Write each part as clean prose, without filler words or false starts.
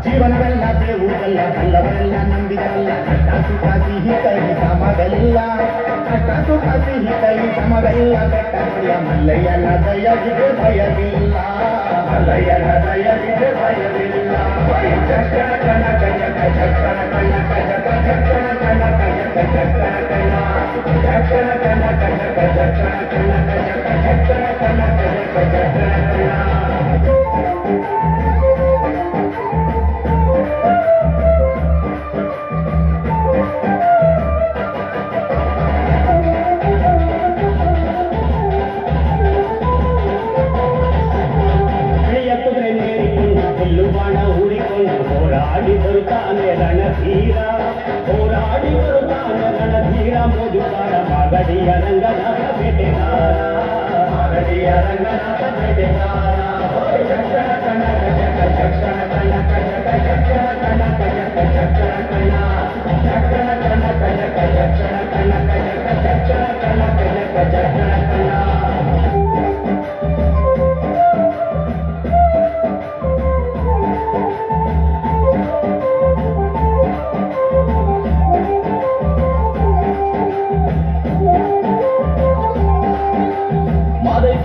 ಜೀವನವೆಲ್ಲ ದೇವುಗಲ್ಲ ಬಲ್ಲವರೆಲ್ಲ ನಂಬಿದಲ್ಲ ಕಷ್ಟ ಸುಖ ಸಿಹಿ ಕೈ ಸಮವೆಲ್ಲ ಕಷ್ಟ ಸುಖ ಸಿಹಿ ಕೈ ಸಮವೆಲ್ಲ ಬೆಟ್ಟ ಹೊಡೆಯ ಮಲ್ಲಯ್ಯನ ದಯವಿದೆ ಭಯವಿಲ್ಲ ಮಲ್ಲಯ್ಯನ ದಯವಿದೆ ಭಯವಿಲ್ಲ ಚಕ್ಕನ ಕನಕ ಜಕ ಚಕ್ಕನ ಕನಕ ಜಕ ಚಕ್ಕನ ಕನಕ ಜಕ ಚಕ್ಕನ ಕನ ಚಕ್ಕನ ಕನಕ ಜಕ ಚಕ್ಕನ ಕನಕ ಜಕ ಚಕ್ಕನ ಕನಕ ಜಕ ಚಕ್ಕನ ಕನ ಹೋರಾಡಿ ಬರುತ್ತಾನೆ ರಣಧೀರ ಹೋರಾಡಿ ಬರುತ್ತಾನೆ ರಣಧೀರ ಮೋಜುಗಾರ ಮಾಗಡಿಯ ರಂಗನಾಥ ಬೇಟೆಗಾರ ಮಾಗಡಿಯ ರಂಗನಾಥ ಬೇಟೆಗಾರ ಚಕ್ಕನ ಕನಕ ಜಕ ಚಕ್ಕನ ಕನಕ ಜಕ ಚಕ್ಕನ ಕನಕ ಜಕ ಚಕ್ಕನ ಕನ ಚಕ್ಕನ ಕನಕ ಜಕ ಚಕ್ಕನ ಕನಕ ಜಕ ಚಕ್ಕನ ಕನಕ ಜಕ ಚಕ್ಕನ ಕನ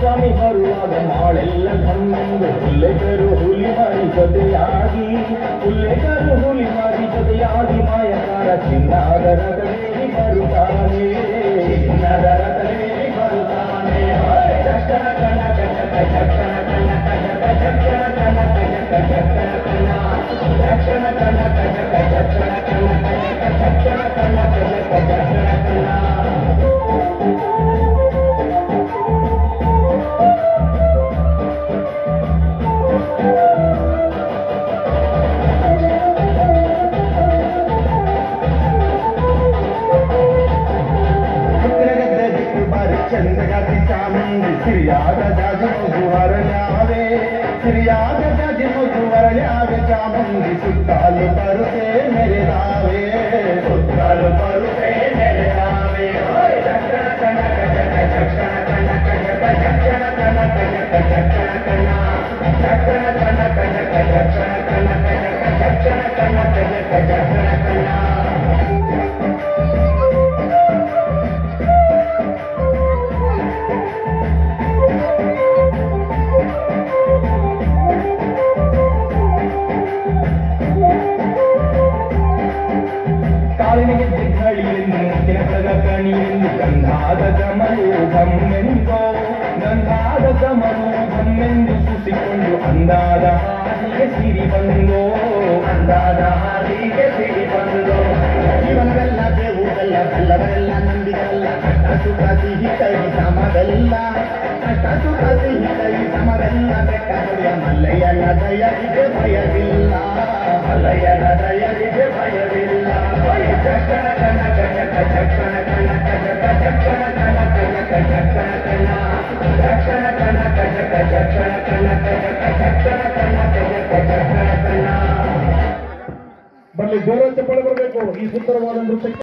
ಸ್ವಾಮಿ ಬರುವಾಗ ನಾಳೆಲ್ಲ ಗಮ್ಮೆಂದು ಹುಲ್ಲೆಗರು ಹುಲಿ ಮಾರಿ ಜೊತೆಯಾಗಿ ಹುಲ್ಲೆಗರು ಹುಲಿ ಮಾರಿ ಜೊತೆಯಾಗಿ ಮಾಯಕಾರ ಚಿನ್ನದ ರಥದಲ್ಲಿ ಬರುತ್ತಾನೆ ಚಿನ್ನದ ರಥದಲ್ಲಿ ಬರುತ್ತಾನೆ ಚಕ್ಕನ ಕನಕ ಜಕ ಚಕ್ಕನ ಕನಕ ಜಕ ಚಕ್ಕನ ಕನಕ ಜಕ ಚಕ್ಕನ ಕನ ಚಕ್ಕನ ಕನಕ ಜಕ ಚಕ್ಕನ ಕನಕ ಜಕ ಚಕ್ಕನ ಕನಕ ಜಕ ಚಕ್ಕನ ಕನ ಚಂದ್ರಗಾತಿ ಚಾಮುಂಡಿ ಸಿರಿಯಾದ ಜಾಜಿ ಮಗುವರಳ್ಯಾವೆ ಸಿರಿಯಾದ ಜಾಜಿ ಮಗುವರಳ್ಯಾವೆ ಚಾಮುಂಡಿ ಸುತ್ತಾಲು ಬರುತೆ ಮೆರೆದಾವೆ ಸುತ್ತಾಲು ಬರುತೆ ಮೆರೆದಾವೆ ಚಕ್ಕನ ಕನಕ ಜಕ ಚಕ್ಕನ ಕನಕ ಜಕ ಚಕ್ಕನ ಕನಕ ಜಕ ಚಕ್ಕನ ಕನ ಚಕ್ಕನ ಕನಕ ಜಕ ಚಕ್ಕನ ಕನಕ ಜಕ ಚಕ್ಕನ ಕನಕ ಜಕ ಚಕ್ಕನ ಕನ ಕಾಲಿನಿಗೆ ದಿಗ್ಗಳಿಯನ್ನು ಕೆಳಗ ಕಣಿಯನ್ನು ಗಂಧಾದ ಗಮನು ಗಮ್ಮೆಂದೋ ಗಂಧಾದ ಗಮನು ಗಮ್ಮೆಂದು ಸುಸಿಕೊಂಡು ಅಂದಾದ ಹಾದಿಗೆ ಸಿರಿ ಬಂದೋ ಅಂದಾದ ಹಾದಿಗೆ ಸಿರಿ ಬಂದೋ ಜೀವನವೆಲ್ಲ ದೇವುಗಲ್ಲ ಬಲ್ಲವರೆಲ್ಲ ನಂಬಿದಲ್ಲ ಕಷ್ಟ ಸುಖ ಸಿಹಿ ಕೈ ಸಮವೆಲ್ಲ ಕಷ್ಟ ಸುಖ ಸಿಹಿ ಕೈ ಸಮವೆಲ್ಲ ಬೆಟ್ಟ ಹೊಡೆಯ ಮಲ್ಲಯ್ಯನ ದಯವಿದೆ ಭಯವಿಲ್ಲ ಮಲ್ಲಯ್ಯನ ದಯವಿದೆ ಭಯವಿಲ್ಲ ಚಕ್ಕನ ಕನಕ ಜಕ ಚಕ್ಕನ ಕನಕ ಜಕ ಚಕ್ಕನ ಕನಕ ಜಕ ಚಕ್ಕನ ಕನ ಚಕ್ಕನ ಕನಕ ಜಕ ಚಕ್ಕನ ಕನಕ ಜಕ ಚಕ್ಕನ ಕನಕ ಜಕ ಚಕ್ಕನ ಕನ ಬರಲಿ ಜೋರ ಚಪ್ಪಾಳೆ ಬರಬೇಕು ಈ ಸುಂದರವಾದ ನೃತ್ಯಕ್ಕೆ.